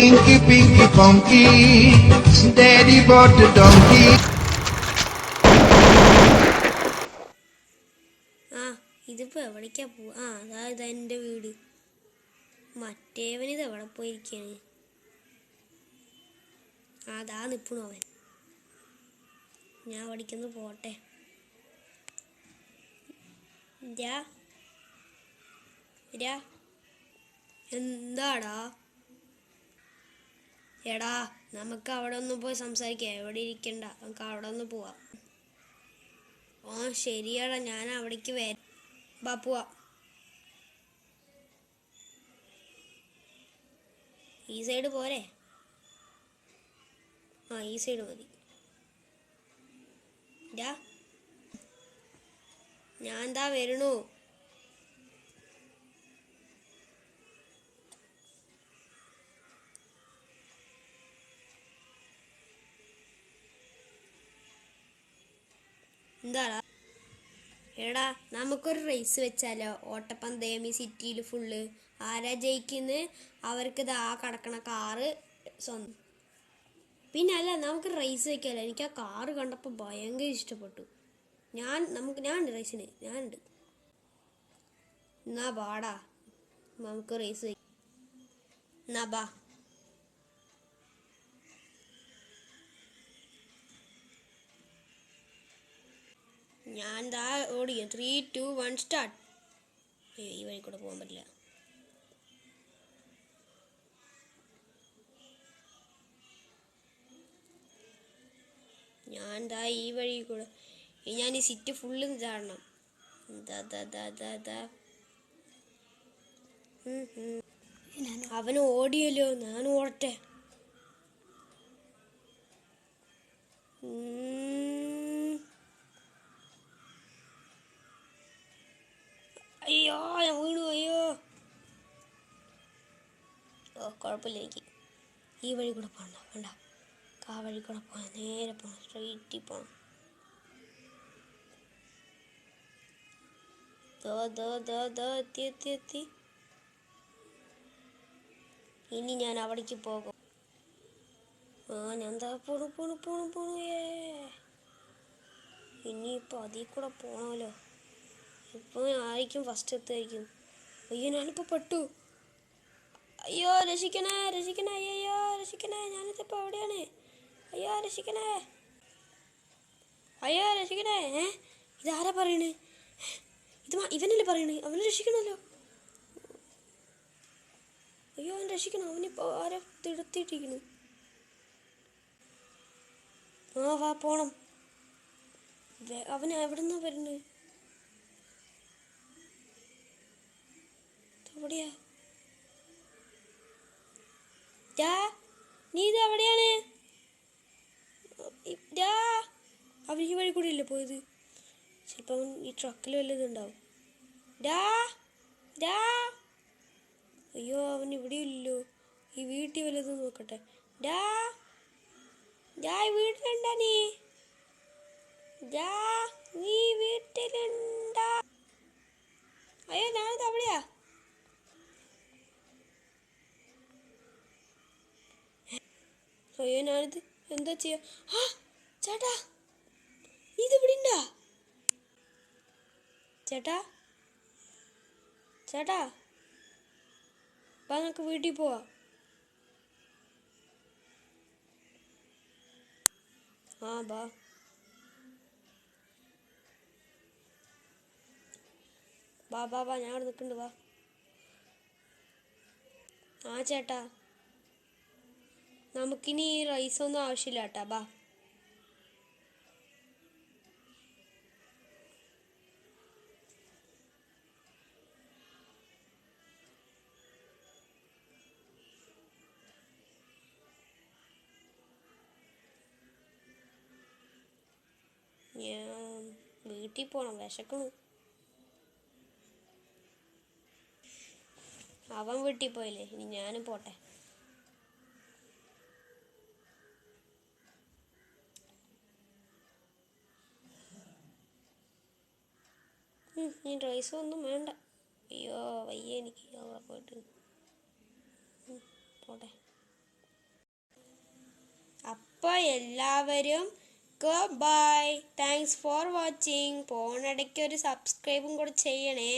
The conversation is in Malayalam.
Inky Pinky Funky, Daddy bought the donkey. ഇതിപ്പോൾ എവിടേക്കാ പോവാ? അതാ എൻ്റെ വീട്. മറ്റേവനിത് എവിടെ പോയിരിക്കാണ്? അതാ നിൽപ്പണു അവൻ. ഞാൻ അവിടേക്കൊന്ന് പോട്ടെ. എന്താടാ? എടാ, നമുക്ക് അവിടെ ഒന്ന് പോയി സംസാരിക്കാം. എവിടെ ഇരിക്കണ്ട, നമുക്ക് അവിടെ ഒന്ന് പോവാം. ശരിയാടാ, ഞാൻ അവിടേക്ക് വരാം. ബാ പോവാ. ഈ സൈഡ് പോരെ? ഈ സൈഡ് മതി. ഞാൻ എന്താ വരണു. എന്താടാ? എടാ, നമുക്കൊരു റേസ് വെച്ചാലോ? ഓട്ടപ്പന്തയം ഈ സിറ്റിയിൽ ഫുള്ള്. ആരാ ജയിക്കുന്നത് അവർക്ക് ഇതാ കിടക്കണ കാറ് സ്വന്തം. പിന്നെ അല്ല, നമുക്ക് റേസ് വെക്കാമല്ലോ. എനിക്ക് ആ കാറ് കണ്ടപ്പോൾ ഭയങ്കര ഇഷ്ടപ്പെട്ടു. ഞാനുണ്ട് റേസിന്, ഞാനുണ്ട്. എന്നാ ബാടാ, നമുക്ക് റേസ് വെക്കാം. എന്നാ ബാ. ഞാൻ ദാ ഓടിക്കും. 3, 2, 1 സ്റ്റാർട്ട്. ഈ വഴി കൂടെ പോകാൻ പറ്റില്ല. ഞാൻ ദാ ഈ വഴി കൂടെ. ഞാൻ ഈ സിറ്റി ഫുള്ളും ചാടണം. അവന് ഓടിയല്ലോ, ഞാൻ ഓടട്ടെ. അയ്യോ, ഞാൻ വീണു. അയ്യോ, കുഴപ്പമില്ല. എനിക്ക് ഈ വഴി കൂടെ പോകണ്ട. വേണ്ട, ആ വഴി കൂടെ പോകണം. നേരെ പോകണം, സ്ട്രെയിറ്റിൽ പോകണം. എത്തി. ഇനി ഞാൻ അവിടേക്ക് പോകും. ഞാൻ എന്താ പോണു. ഇനിയിപ്പോൾ അതിൽ കൂടെ പോകണമല്ലോ. ഇപ്പോൾ ആയിരിക്കും ഫസ്റ്റ് എത്തുമായിരിക്കും. അയ്യോ, ഞാനിപ്പോൾ പെട്ടു. അയ്യോ, രക്ഷിക്കണേ. അയ്യോ രക്ഷിക്കണേ, ഞാനിതിപ്പോൾ എവിടെയാണ്? അയ്യോ രക്ഷിക്കണേ. ഇതാരാ പറയണേ? ഇവനല്ലേ പറയണേ? അവനെ രക്ഷിക്കണമല്ലോ. അയ്യോ, അവൻ രക്ഷിക്കണം. അവനിപ്പോൾ ആരോ തിടത്തിയിട്ടിരിക്കുന്നു. വാ പോണം. അവൻ എവിടെ നിന്നാ വരുന്നത്? എവിടെയാ? നീ ഇത് എവിടെയാണ്? അവൻ ഈ വഴി കൂടെ അല്ലേ പോയത്? ചിലപ്പോൾ അവൻ ഈ ട്രക്കിൽ വല്ലതും ഉണ്ടാവും. അയ്യോ, അവൻ ഇവിടെ ഇല്ലല്ലോ. ഈ വീട്ടിൽ വല്ലതും നോക്കട്ടെ. വീട്ടിലുണ്ടാ? നീ വീട്ടിലുണ്ടാ? അയ്യോ, ഞാനിത് എവിടെയാ? അയ്യോ, ഞാനിത് എന്താ ചെയ്യാ? ചേട്ടാ, ഇത് ഇവിടെ ഉണ്ടാ? ചേട്ടാ, വാ, നമുക്ക് വീട്ടിൽ പോവാ. ബാ. ഞാൻ അവിടെ നിൽക്കുന്നുണ്ട്. വാ. ചേട്ടാ, നമുക്കിനി ഈ റൈസൊന്നും ആവശ്യമില്ല കേട്ടാ. ബാ. ഞാൻ വീട്ടിൽ പോണം, വിശക്കണു. അവൻ വീട്ടിൽ പോയില്ലേ, ഇനി ഞാനും പോട്ടെ. ഈ റൈസൊന്നും വേണ്ട. അയ്യോ, വയ്യ എനിക്ക് അവിടെ പോയിട്ട്. പോട്ടെ. അപ്പോൾ എല്ലാവരും ബൈ. Thanks for watching. പോണിടയ്ക്ക് ഒരു സബ്സ്ക്രൈബും കൂടെ ചെയ്യണേ.